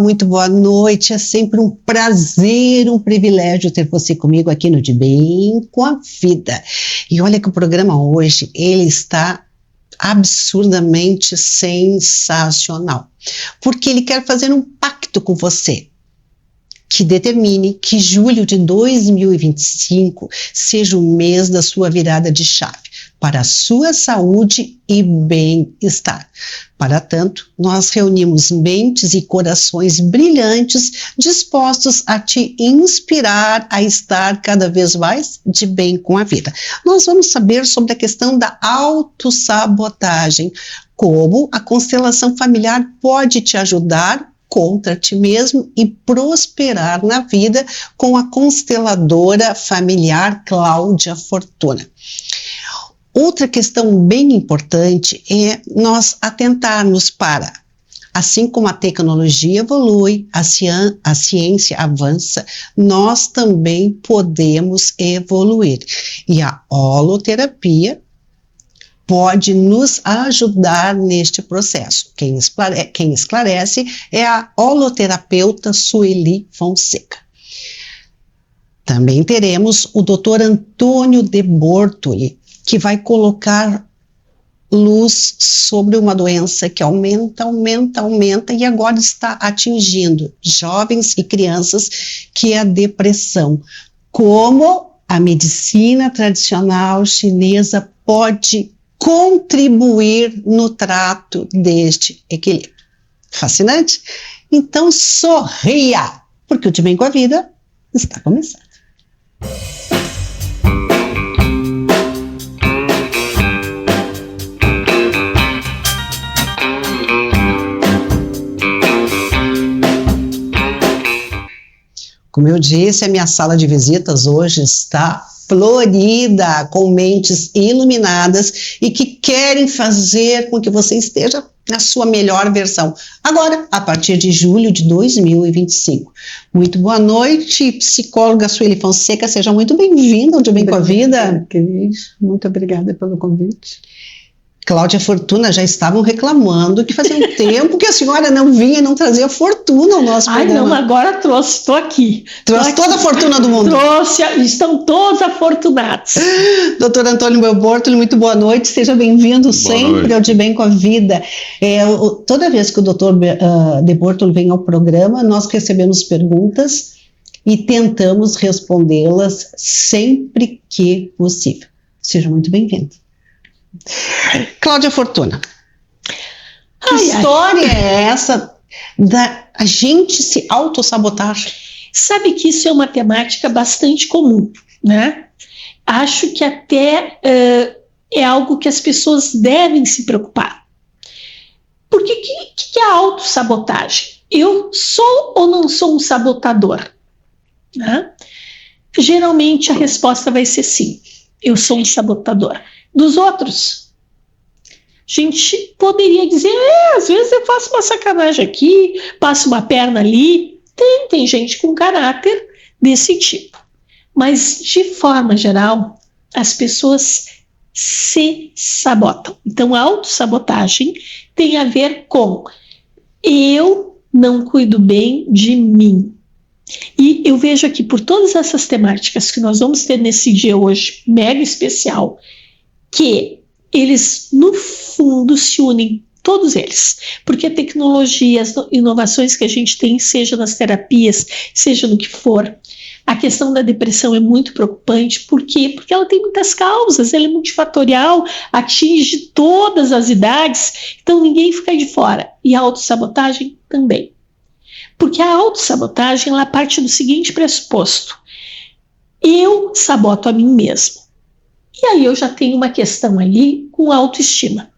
muito boa noite. É sempre um prazer, um privilégio ter você comigo aqui no De Bem com a Vida. E olha que o programa hoje, ele está absurdamente sensacional, porque ele quer fazer um pacto com você, que determine que julho de 2025 seja o mês da sua virada de chave para a sua saúde e bem-estar. Para tanto, nós reunimos mentes e corações brilhantes dispostos a te inspirar a estar cada vez mais de bem com a vida. Nós vamos saber sobre a questão da autossabotagem, como a constelação familiar pode te ajudar contra ti mesmo e prosperar na vida com a consteladora familiar Cláudia Fortuna. Outra questão bem importante é nós atentarmos para, assim como a tecnologia evolui, a ciência avança, nós também podemos evoluir. E a holoterapia pode nos ajudar neste processo. Quem esclarece é a holoterapeuta Sueli Fonseca. Também teremos o Dr. Antônio de Bortoli, que vai colocar luz sobre uma doença que aumenta e agora está atingindo jovens e crianças, que é a depressão. Como a medicina tradicional chinesa pode contribuir no trato deste equilíbrio. Fascinante? Então sorria, porque o De Bem com a Vida está começando. Como eu disse, a minha sala de visitas hoje está florida, com mentes iluminadas e que querem fazer com que você esteja na sua melhor versão. Agora, a partir de julho de 2025. Muito boa noite, psicóloga Sueli Fonseca, seja muito bem-vinda ao De Bem com a Vida. Cris, muito obrigada pelo convite. Cláudia Fortuna, já estavam reclamando que fazia um tempo que a senhora não vinha e não trazia fortuna ao nosso programa. Ai, não, agora trouxe, estou aqui. Trouxe toda a fortuna do mundo. Trouxe, estão todos afortunados. Doutor Antônio de Bortoli, muito boa noite, seja bem-vindo sempre ao De Bem com a Vida. Toda vez que o doutor de Bortoli vem ao programa, nós recebemos perguntas e tentamos respondê-las sempre que possível. Seja muito bem-vindo. Cláudia Fortuna, que história é essa da a gente se autossabotar? Sabe que isso é uma temática bastante comum, né? Acho que até é algo que as pessoas devem se preocupar. Porque que é a autossabotagem? Eu sou ou não sou um sabotador? Né? Geralmente a resposta vai ser sim, eu sou um sabotador. Dos outros, a gente poderia dizer, às vezes eu faço uma sacanagem aqui, passo uma perna ali. Tem gente com caráter desse tipo. Mas, de forma geral, as pessoas se sabotam. Então, a autossabotagem tem a ver com eu não cuido bem de mim. E eu vejo aqui, por todas essas temáticas que nós vamos ter nesse dia hoje, mega especial, que eles, no fundo, se unem, todos eles, porque a tecnologia, as inovações que a gente tem, seja nas terapias, seja no que for, a questão da depressão é muito preocupante. Por quê? Porque ela tem muitas causas, ela é multifatorial, atinge todas as idades, então ninguém fica de fora. E a autossabotagem também. Porque a autossabotagem, ela parte do seguinte pressuposto: eu saboto a mim mesmo. E aí eu já tenho uma questão ali com autoestima.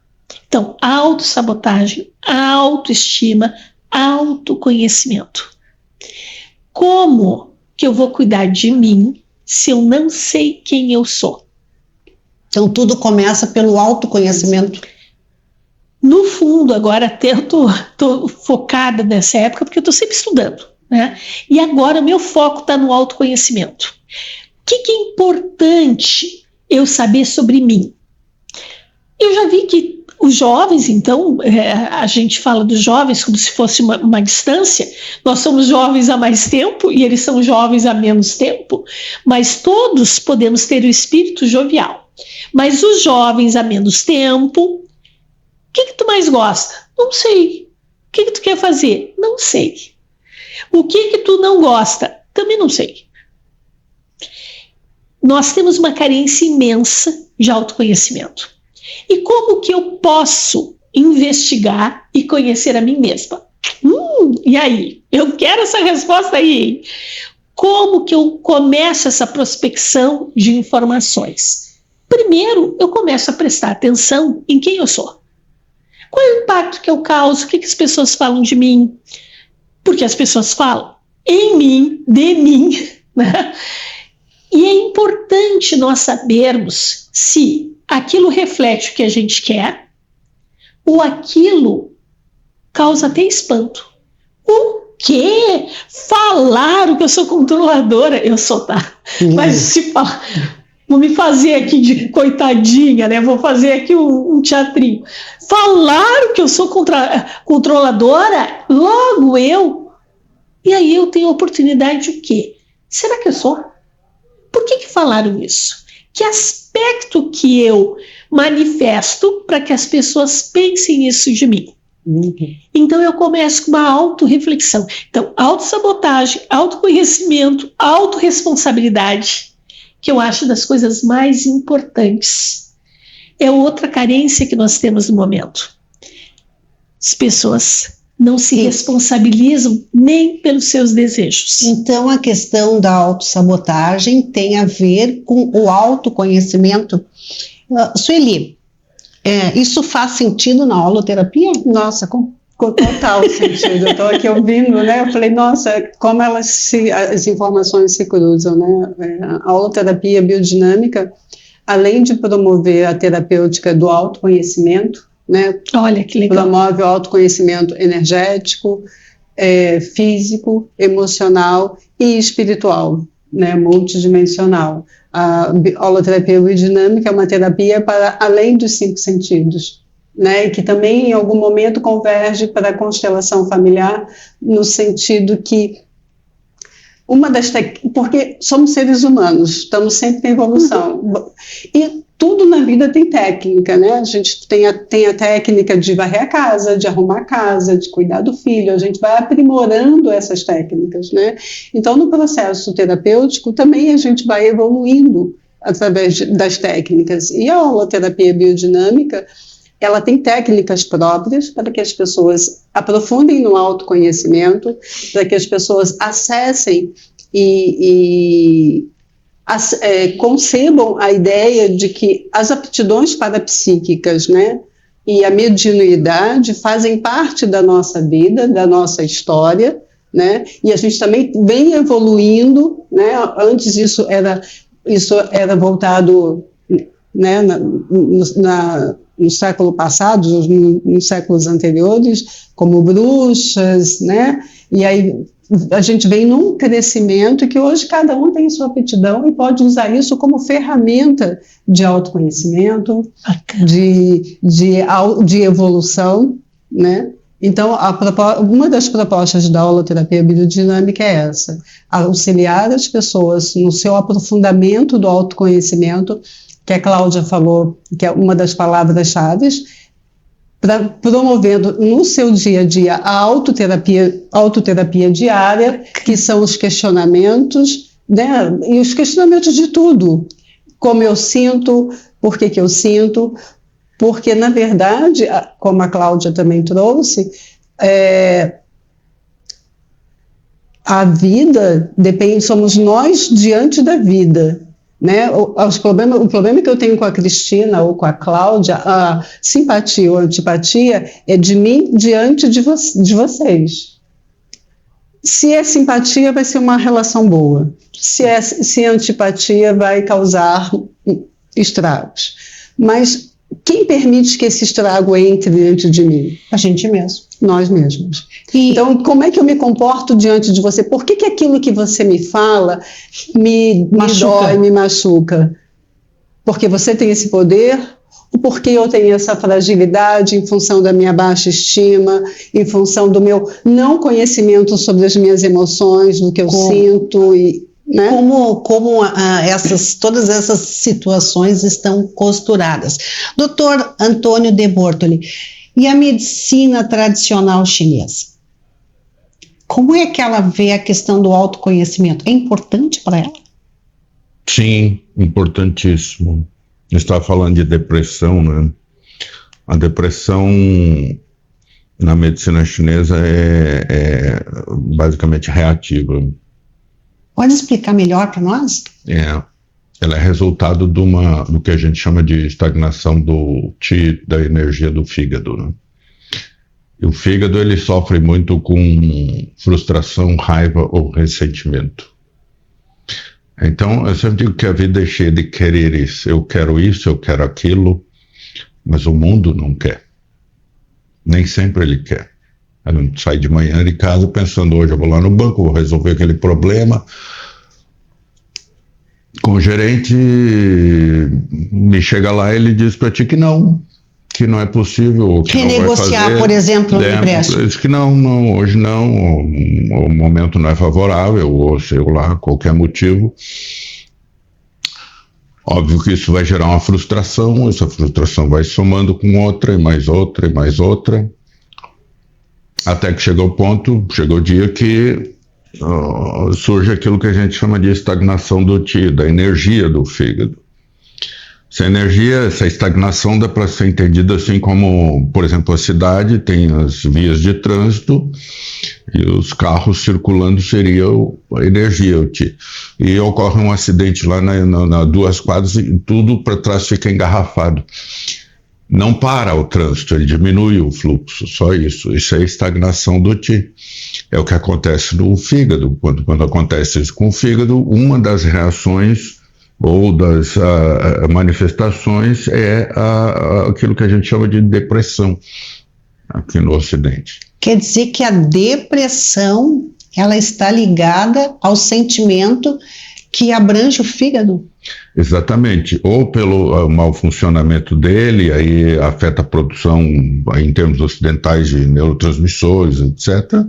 Então, autossabotagem, autoestima, autoconhecimento. Como que eu vou cuidar de mim se eu não sei quem eu sou? Então, tudo começa pelo autoconhecimento. No fundo, agora até eu tô focada nessa época, porque eu estou sempre estudando, né? E agora o meu foco está no autoconhecimento. O que é importante eu saber sobre mim? Eu já vi que Os jovens, então, a gente fala dos jovens como se fosse uma distância. Nós somos jovens há mais tempo e eles são jovens há menos tempo, mas todos podemos ter o espírito jovial. Mas os jovens há menos tempo, o que tu mais gosta? Não sei. O que tu quer fazer? Não sei. O que tu não gosta? Também não sei. Nós temos uma carência imensa de autoconhecimento. E como que eu posso investigar e conhecer a mim mesma? E aí? Eu quero essa resposta aí, hein? Como que eu começo essa prospecção de informações? Primeiro, eu começo a prestar atenção em quem eu sou. Qual é o impacto que eu causo? O que as pessoas falam de mim? Porque as pessoas falam em mim, de mim, né? E é importante nós sabermos se aquilo reflete o que a gente quer ou aquilo causa até espanto. O quê? Falaram que eu sou controladora. Eu sou, tá? Mas se falar... Vou me fazer aqui de coitadinha, né? Vou fazer aqui um teatrinho. Falaram que eu sou controladora, logo eu. E aí eu tenho a oportunidade de o quê? Será que eu sou? Por que falaram isso? Que aspecto que eu manifesto para que as pessoas pensem isso de mim? Então eu começo com uma autorreflexão. Então, autossabotagem, autoconhecimento, autorresponsabilidade, que eu acho das coisas mais importantes. É outra carência que nós temos no momento. As pessoas não se responsabilizam nem pelos seus desejos. Então, a questão da autossabotagem tem a ver com o autoconhecimento. Sueli, isso faz sentido na holoterapia? Nossa, com total sentido. Eu estou aqui ouvindo, né? Eu falei, nossa, como as informações se cruzam, né? A holoterapia biodinâmica, além de promover a terapêutica do autoconhecimento, né? Olha que legal. Promove o autoconhecimento energético, físico, emocional e espiritual, né? Multidimensional. A holoterapia biodinâmica é uma terapia para além dos 5 sentidos, né, e que também em algum momento converge para a constelação familiar, no sentido que porque somos seres humanos, estamos sempre em evolução, e tudo na vida tem técnica, né? A gente tem a técnica de varrer a casa, de arrumar a casa, de cuidar do filho, a gente vai aprimorando essas técnicas, né? Então, no processo terapêutico, também a gente vai evoluindo através das técnicas, e a holoterapia biodinâmica, ela tem técnicas próprias para que as pessoas aprofundem no autoconhecimento, para que as pessoas acessem e concebam a ideia de que as aptidões parapsíquicas, né, e a mediunidade fazem parte da nossa vida, da nossa história, né, e a gente também vem evoluindo, né, antes isso era voltado, né, no século passado, nos séculos anteriores, como bruxas, né? E aí a gente vem num crescimento que hoje cada um tem sua aptidão e pode usar isso como ferramenta de autoconhecimento, de evolução, né? Então, uma das propostas da holoterapia biodinâmica é essa: auxiliar as pessoas no seu aprofundamento do autoconhecimento, que a Cláudia falou, que é uma das palavras-chave, promovendo no seu dia a dia a autoterapia diária, que são os questionamentos, né, e os questionamentos de tudo. Como eu sinto, por que eu sinto, porque, na verdade, como a Cláudia também trouxe, a vida depende, somos nós diante da vida. Né? O problema que eu tenho com a Cristina ou com a Cláudia, a simpatia ou antipatia, é de mim diante de vocês. Se é simpatia, vai ser uma relação boa. Se é antipatia, vai causar estragos. Mas quem permite que esse estrago entre diante de mim? A gente mesmo. Nós mesmos. Então, como é que eu me comporto diante de você? Por que aquilo que você me fala me dói, me machuca? Porque você tem esse poder o porquê eu tenho essa fragilidade em função da minha baixa estima, em função do meu não conhecimento sobre as minhas emoções, do que eu sinto e... Né? Como todas essas situações estão costuradas. Doutor Antônio de Bortoli, e a medicina tradicional chinesa? Como é que ela vê a questão do autoconhecimento? É importante para ela? Sim, importantíssimo. A gente estava falando de depressão, né? A depressão na medicina chinesa é basicamente reativa. Pode explicar melhor para nós? Ela é resultado do que a gente chama de estagnação do qi, da energia do fígado, né? E o fígado, ele sofre muito com frustração, raiva ou ressentimento. Então, eu sempre digo que a vida é cheia de quereres. Eu quero aquilo, mas o mundo não quer. Nem sempre ele quer. Ele sai de manhã de casa pensando, hoje eu vou lá no banco, vou resolver aquele problema. Com o gerente, me chega lá e ele diz para ti que não é possível. Que renegociar, não vai fazer, por exemplo, um empréstimo. Diz que não, hoje não, o momento não é favorável, ou sei lá, qualquer motivo. Óbvio que isso vai gerar uma frustração, essa frustração vai somando com outra, e mais outra, e mais outra. Até que chega o dia que surge aquilo que a gente chama de estagnação do qi, da energia do fígado. Essa estagnação dá para ser entendida assim como, por exemplo, a cidade tem as vias de trânsito e os carros circulando seria a energia, o qi. E ocorre um acidente lá na 2 quadras e tudo para trás fica engarrafado. Não para o trânsito, ele diminui o fluxo, só isso. Isso é estagnação do qi. É o que acontece no fígado. Quando acontece isso com o fígado, uma das reações ou das manifestações é aquilo que a gente chama de depressão aqui no Ocidente. Quer dizer que a depressão, ela está ligada ao sentimento que abrange o fígado? Exatamente, ou pelo mau funcionamento dele, aí afeta a produção em termos ocidentais de neurotransmissores, etc.,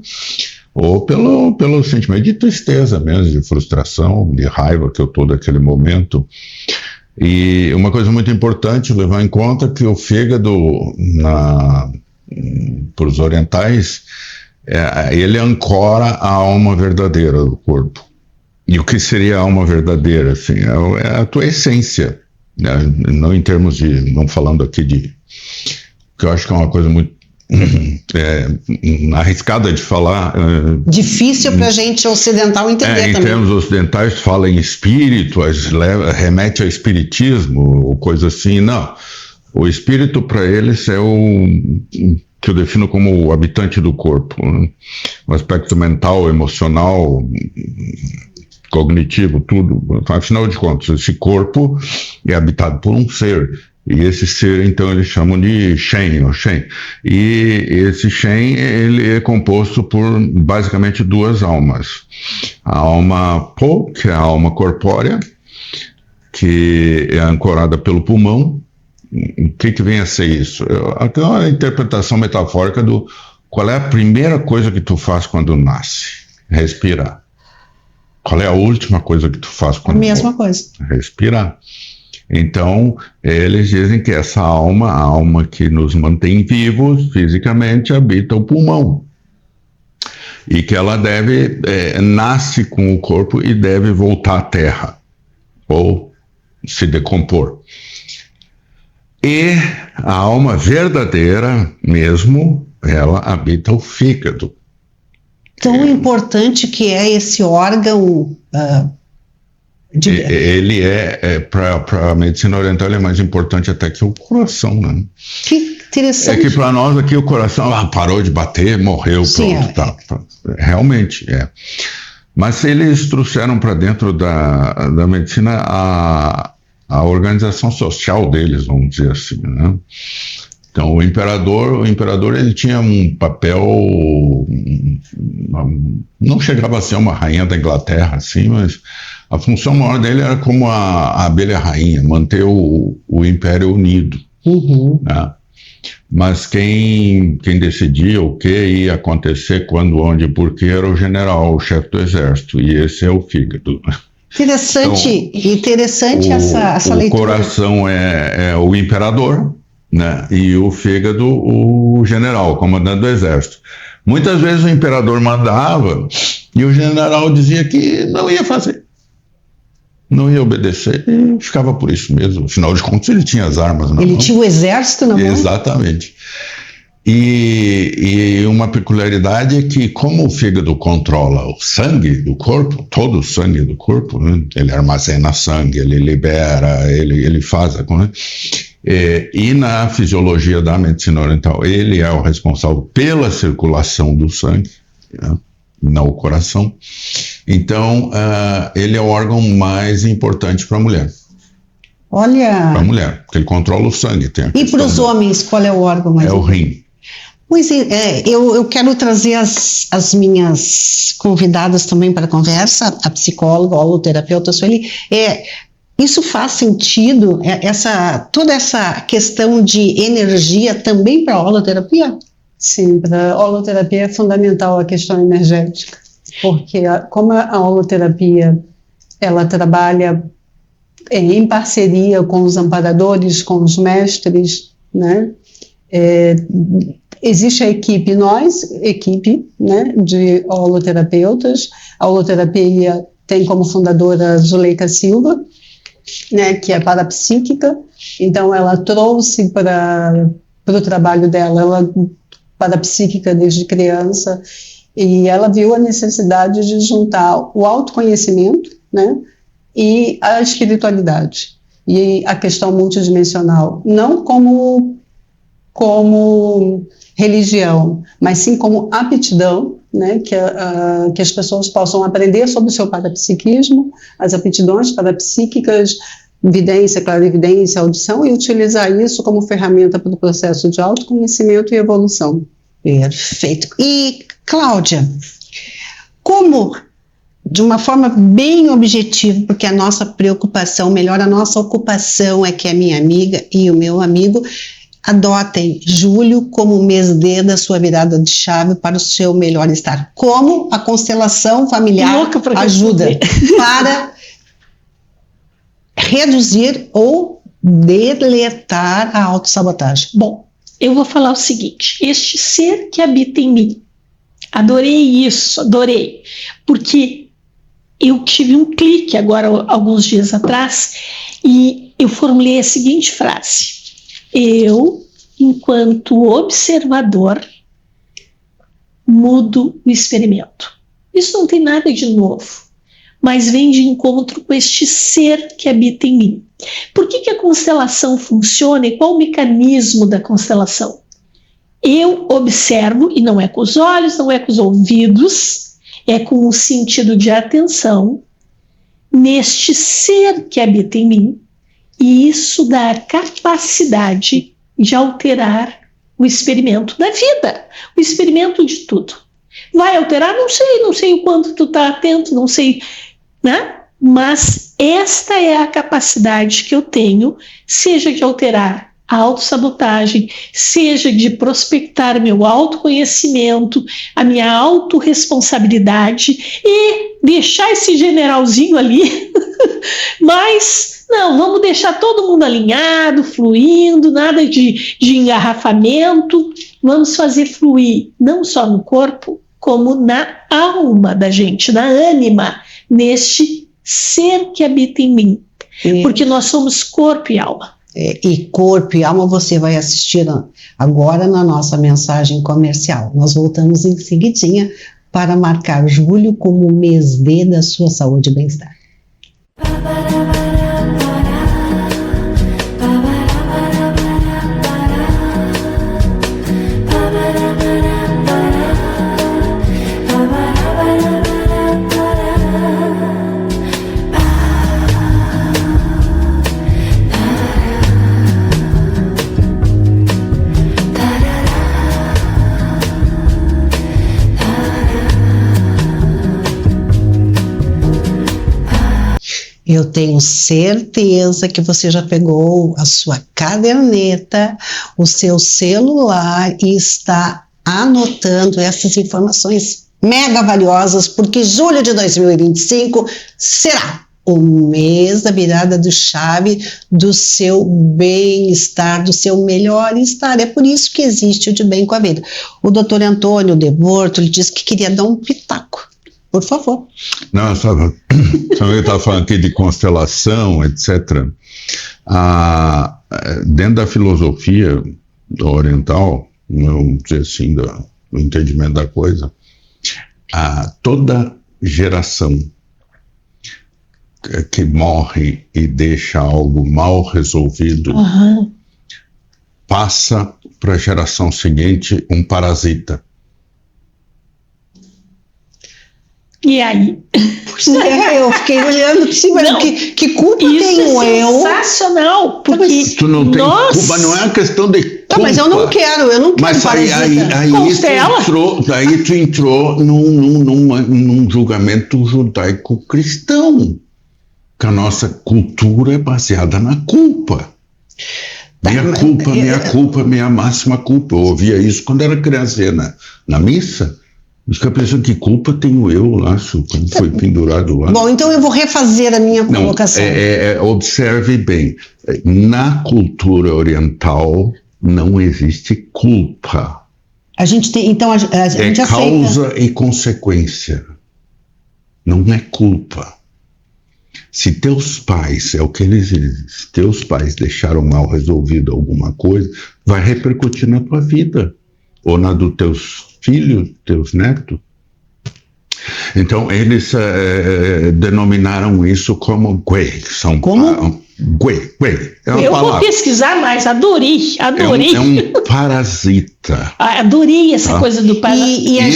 ou pelo sentimento de tristeza mesmo, de frustração, de raiva que eu estou naquele momento. E uma coisa muito importante levar em conta que o fígado, para os orientais, ele ancora a alma verdadeira do corpo. E o que seria a alma verdadeira? Assim, é a tua essência, né? Não em termos de, não falando aqui de, que eu acho que é uma coisa muito arriscada de falar. Difícil para a gente ocidental entender em também. Em termos ocidentais, fala em espírito, remete ao espiritismo, ou coisa assim. Não, o espírito para eles é o que eu defino como o habitante do corpo, né? O aspecto mental, emocional, cognitivo, tudo. Afinal de contas, esse corpo é habitado por um ser. E esse ser, então, eles chamam de Shen, ou Shen. E esse Shen, ele é composto por, basicamente, 2 almas. A alma Po, que é a alma corpórea, que é ancorada pelo pulmão. O que vem a ser isso? Até uma interpretação metafórica do qual é a primeira coisa que tu faz quando nasce? Respirar. Qual é a última coisa que tu faz quando morre? A mesma coisa. Respirar. Então, eles dizem que essa alma, a alma que nos mantém vivos fisicamente, habita o pulmão. E que ela nasce com o corpo e deve voltar à terra, ou se decompor. E a alma verdadeira mesmo, ela habita o fígado. Tão importante que é esse órgão... Ele para a medicina oriental, ele é mais importante até que o coração, né? Que interessante. É que para nós aqui o coração parou de bater, morreu, sim, pronto, tá. Realmente é. Mas eles trouxeram para dentro da medicina a organização social deles, vamos dizer assim, né? Então o imperador ele tinha um papel, não chegava a ser uma rainha da Inglaterra, assim, mas a função maior dele era como a abelha rainha, manter o império unido. né? Mas quem decidia o que ia acontecer, quando, onde e por que era o general, o chefe do exército, e esse é o fígado. Interessante essa leitura. O coração é o imperador, né? E o fígado, o general, o comandante do exército. Muitas vezes o imperador mandava e o general dizia que não ia fazer, não ia obedecer, e ficava por isso mesmo. Afinal de contas, ele tinha as armas na mão. Ele tinha o exército na mão. Exatamente. E uma peculiaridade é que, como o fígado controla o sangue do corpo, todo o sangue do corpo, né? Ele armazena sangue, ele libera, ele faz a coisa. E na fisiologia da medicina oriental, ele é o responsável pela circulação do sangue, né? Não o coração. Então, ele é o órgão mais importante para a mulher. Olha! Para a mulher, porque ele controla o sangue. E para os homens, qual é o órgão mais importante? É o rim. Pois é, eu quero trazer as minhas convidadas também para a conversa, a psicóloga, a holoterapeuta Sueli. Isso faz sentido, toda essa questão de energia também para a holoterapia? Sim, para a holoterapia é fundamental a questão energética, porque como a holoterapia ela trabalha em parceria com os amparadores, com os mestres, né? Existe a equipe, né, de holoterapeutas. A holoterapia tem como fundadora Zuleika Silva, né, que é parapsíquica. Então ela trouxe para o trabalho dela, ela parapsíquica desde criança, e ela viu a necessidade de juntar o autoconhecimento, né, e a espiritualidade, e a questão multidimensional, não como religião, mas sim como aptidão, né, que as pessoas possam aprender sobre o seu parapsiquismo, as aptidões parapsíquicas, vidência, clarividência, audição, e utilizar isso como ferramenta para o processo de autoconhecimento e evolução. Perfeito. E, Cláudia, como, de uma forma bem objetiva, porque a nossa preocupação, melhor, a nossa ocupação é que a minha amiga e o meu amigo adotem julho como o mês D da sua virada de chave para o seu melhor estar. Como a constelação familiar ajuda para reduzir ou deletar a autossabotagem? Bom, eu vou falar o seguinte: este ser que habita em mim, adorei isso, adorei, porque eu tive um clique agora, alguns dias atrás, e eu formulei a seguinte frase: eu, enquanto observador, mudo o experimento. Isso não tem nada de novo, mas vem de encontro com este ser que habita em mim. Por que a constelação funciona e qual o mecanismo da constelação? Eu observo, e não é com os olhos, não é com os ouvidos, é com o sentido de atenção neste ser que habita em mim, e isso dá a capacidade de alterar o experimento da vida, o experimento de tudo. Vai alterar? Não sei o quanto tu está atento, não sei, né? Mas esta é a capacidade que eu tenho, seja de alterar a autossabotagem, seja de prospectar meu autoconhecimento, a minha autorresponsabilidade e deixar esse generalzinho ali, mas não, vamos deixar todo mundo alinhado, fluindo, nada de engarrafamento, vamos fazer fluir, não só no corpo, como na alma da gente, na ânima, neste ser que habita em mim, porque nós somos corpo e alma. E corpo e alma você vai assistir agora na nossa mensagem comercial. Nós voltamos em seguidinha para marcar julho como o mês D da sua saúde e bem-estar. Eu tenho certeza que você já pegou a sua caderneta, o seu celular e está anotando essas informações mega valiosas, porque julho de 2025 será o mês da virada do chave do seu bem-estar, do seu melhor estar. É por isso que existe o De Bem com a Vida. O doutor Antônio de Bortoli disse que queria dar um pitaco. Por favor. Não, sabe, eu estava falando aqui de constelação, etc. Dentro da filosofia oriental, vamos dizer assim, do entendimento da coisa, toda geração que morre e deixa algo mal resolvido, passa para a geração seguinte um parasita. E aí? Eu fiquei olhando por cima, que culpa tenho eu? Sensacional, porque tu não tem culpa, não é uma questão de culpa. Mas eu não quero mas aí tu entrou num julgamento judaico-cristão, que a nossa cultura é baseada na culpa. Minha culpa, minha máxima culpa. Eu ouvia isso quando era criança, na missa. Fica pensando que culpa tenho eu lá, quando foi pendurado lá. Bom, então eu vou refazer a minha colocação. Observe bem, na cultura oriental não existe culpa. A gente tem, então a gente aceita. Causa e consequência. Não é culpa. Se teus pais, é o que eles dizem, se teus pais deixaram mal resolvido alguma coisa, vai repercutir na tua vida, ou na dos teus filhos, teus netos. Então, eles denominaram isso como Gui. Gui. É uma palavra. Vou pesquisar mais, adorei. É um parasita. Adorei essa coisa do parasita.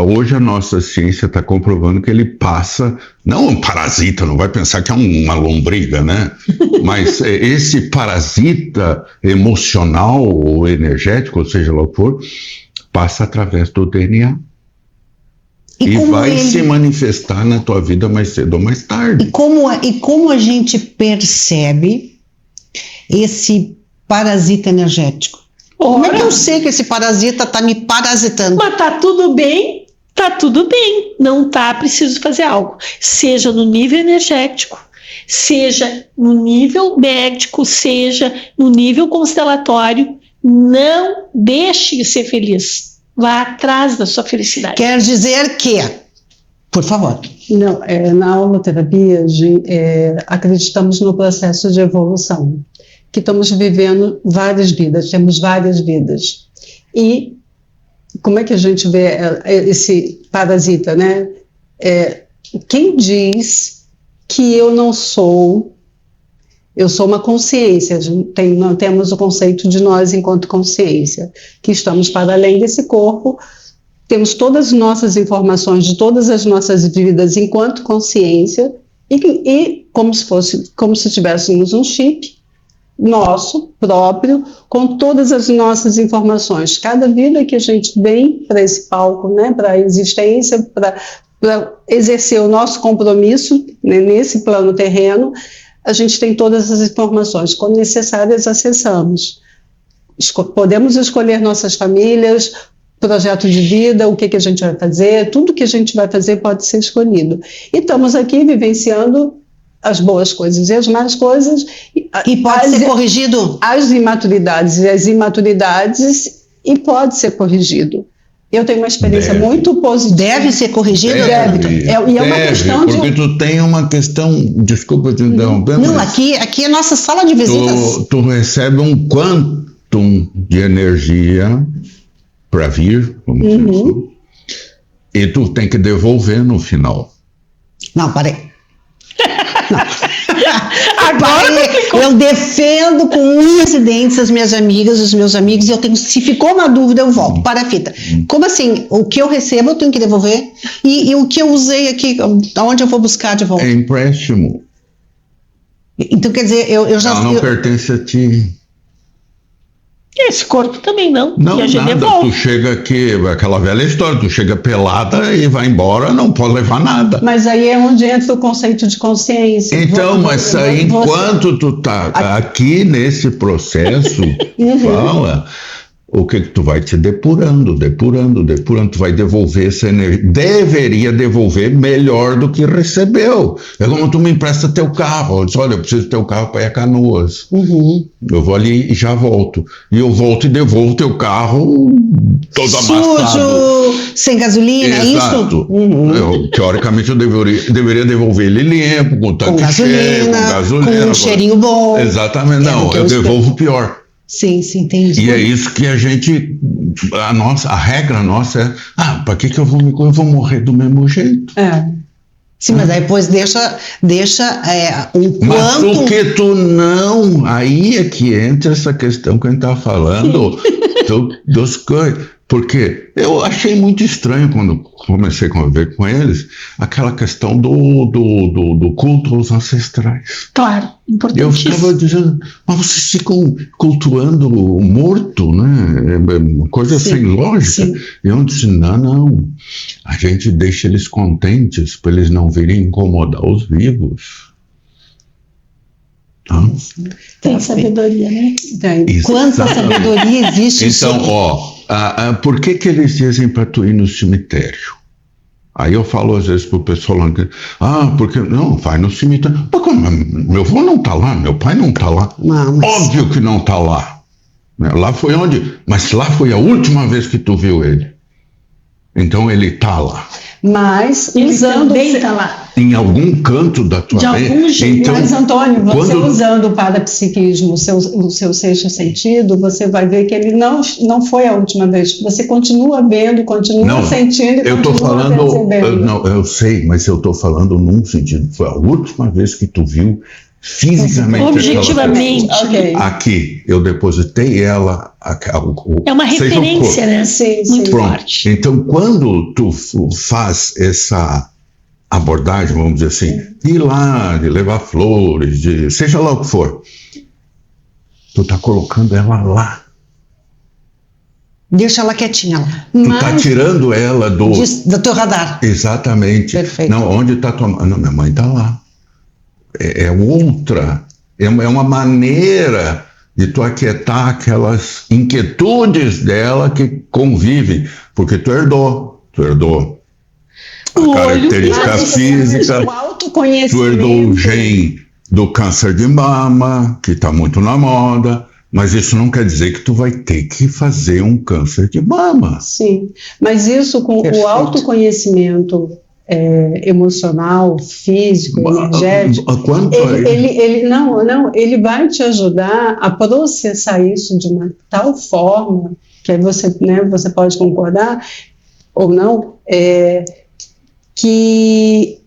Hoje a nossa ciência está comprovando que ele passa, não um parasita, não vai pensar que é uma lombriga, né? Mas esse parasita emocional ou energético, ou seja lá o que for, passa através do DNA. E vai se manifestar na tua vida mais cedo ou mais tarde. E como a gente percebe esse parasita energético? Como é que eu sei que esse parasita está me parasitando? Mas tá tudo bem, não tá preciso fazer algo. Seja no nível energético, seja no nível médico, seja no nível constelatório, não deixe de ser feliz. Vá atrás da sua felicidade. Quer dizer que, por favor. Não, na holoterapia acreditamos no processo de evolução, que estamos vivendo várias vidas, temos várias vidas. E como é que a gente vê esse parasita, né? Quem diz que eu não sou... Eu sou uma consciência, nós temos o conceito de nós enquanto consciência, que estamos para além desse corpo, temos todas as nossas informações de todas as nossas vidas enquanto consciência, e como se tivéssemos um chip nosso próprio, com todas as nossas informações. Cada vida que a gente vem para esse palco, né, para a existência, para exercer o nosso compromisso, né, nesse plano terreno, a gente tem todas as informações, quando necessárias, acessamos. Podemos escolher nossas famílias, projeto de vida, o que a gente vai fazer, tudo que a gente vai fazer pode ser escolhido. E estamos aqui vivenciando as boas coisas e as más coisas. E pode ser corrigido? As imaturidades e as imaturidades, e pode ser corrigido. Eu tenho uma experiência muito positiva. Deve ser corrigido? Deve. É uma questão porque tu tem uma questão... Desculpa te interromper. Não, aqui é a nossa sala de visitas. Tu recebe um quantum de energia para vir, vamos dizer assim, e tu tem que devolver no final. Não, parei. Não. Agora eu defendo com unhas e dentes as minhas amigas, os meus amigos, e se ficou uma dúvida, eu volto para a fita. Como assim? O que eu recebo eu tenho que devolver? E o que eu usei aqui, aonde eu vou buscar de volta? É empréstimo. Então quer dizer, eu já... Ela não pertence a ti. Esse corpo também não. Não, e a gente nada, devolve. tu chega aqui, aquela velha história, tu chega pelada e vai embora, não pode levar nada. Mas aí é onde entra o conceito de consciência. Então, mas aí, enquanto tu tá aqui nesse processo, fala, o que tu vai te depurando, tu vai devolver essa energia, deveria devolver melhor do que recebeu. É como tu me empresta teu carro, eu disse, olha, eu preciso do teu carro para ir a Canoas. Eu vou ali e já volto. E eu volto e devolvo teu carro todo amassado. Sujo, sem gasolina, é Exato. isso? Teoricamente eu deveria devolver ele limpo, com tanque cheio, com gasolina. Com um cheirinho bom. Exatamente, não, eu devolvo pior. Sim, tem isso. E é isso que a gente, a regra nossa é, para que eu vou morrer do mesmo jeito? Sim, mas aí depois deixa um Mas quanto... por que tu não? Aí é que entra essa questão que a gente está falando dos coisas. Porque eu achei muito estranho quando comecei a conviver com eles, aquela questão do culto aos ancestrais. Claro, importantíssimo. Eu ficava dizendo, mas vocês ficam cultuando o morto, né? É coisa sem lógica. E eu disse, não. A gente deixa eles contentes para eles não virem incomodar os vivos. Tem sabedoria, né? Quanta sabedoria existe. Então, por que eles dizem para tu ir no cemitério? Aí eu falo às vezes pro pessoal lá, porque não, vai no cemitério. Meu avô não tá lá, meu pai não tá lá. Óbvio que não tá lá. Lá foi onde? Mas lá foi a última vez que tu viu ele. Então ele tá lá. Mas ele também tá lá. Em algum canto da tua mente. De algum jeito. Então, mas, Antônio, você usando o parapsiquismo, o seu sexto sentido, você vai ver que ele não foi a última vez. Você continua vendo, continua sentindo e eu continua percebendo. Não, eu sei, mas eu estou falando num sentido. Foi a última vez que tu viu fisicamente. Objetivamente. Aqui, eu depositei ela. É uma referência, né? Sim. Muito forte. Então, quando tu faz essa abordagem, vamos dizer assim, de ir lá, de levar flores, de seja lá o que for, tu tá colocando ela lá. Deixa ela quietinha lá. Tu tá tirando ela do teu radar. Exatamente. Perfeito. Não, onde tá tua mãe? Não, minha mãe tá lá. É outra. É uma maneira de tu aquietar aquelas inquietudes dela que convivem. Porque tu herdou a característica física, tu herdou o gene do câncer de mama, que está muito na moda, mas isso não quer dizer que tu vai ter que fazer um câncer de mama. Sim, mas isso com o autoconhecimento emocional, físico, energético, ele vai te ajudar a processar isso de uma tal forma que aí você pode concordar ou não, que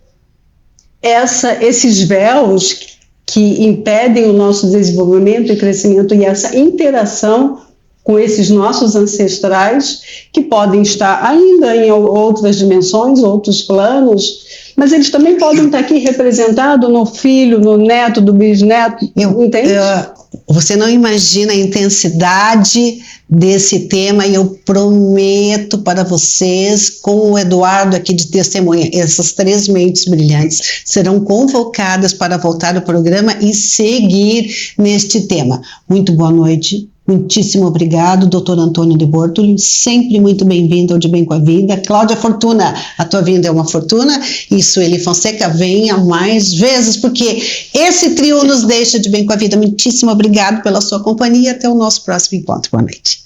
esses véus que impedem o nosso desenvolvimento e crescimento e essa interação com esses nossos ancestrais, que podem estar ainda em outras dimensões, outros planos, mas eles também podem estar aqui representados no filho, no neto, do bisneto, entende? Você não imagina a intensidade desse tema e eu prometo para vocês, com o Eduardo aqui de testemunha, essas 3 mentes brilhantes serão convocadas para voltar ao programa e seguir neste tema. Muito boa noite. Muitíssimo obrigado, doutor Antônio de Bortoli, sempre muito bem-vindo ao De Bem com a Vida. Cláudia Fortuna, a tua vinda é uma fortuna, e Sueli Fonseca, venha mais vezes, porque esse trio nos deixa de bem com a vida. Muitíssimo obrigado pela sua companhia, até o nosso próximo encontro. Boa noite.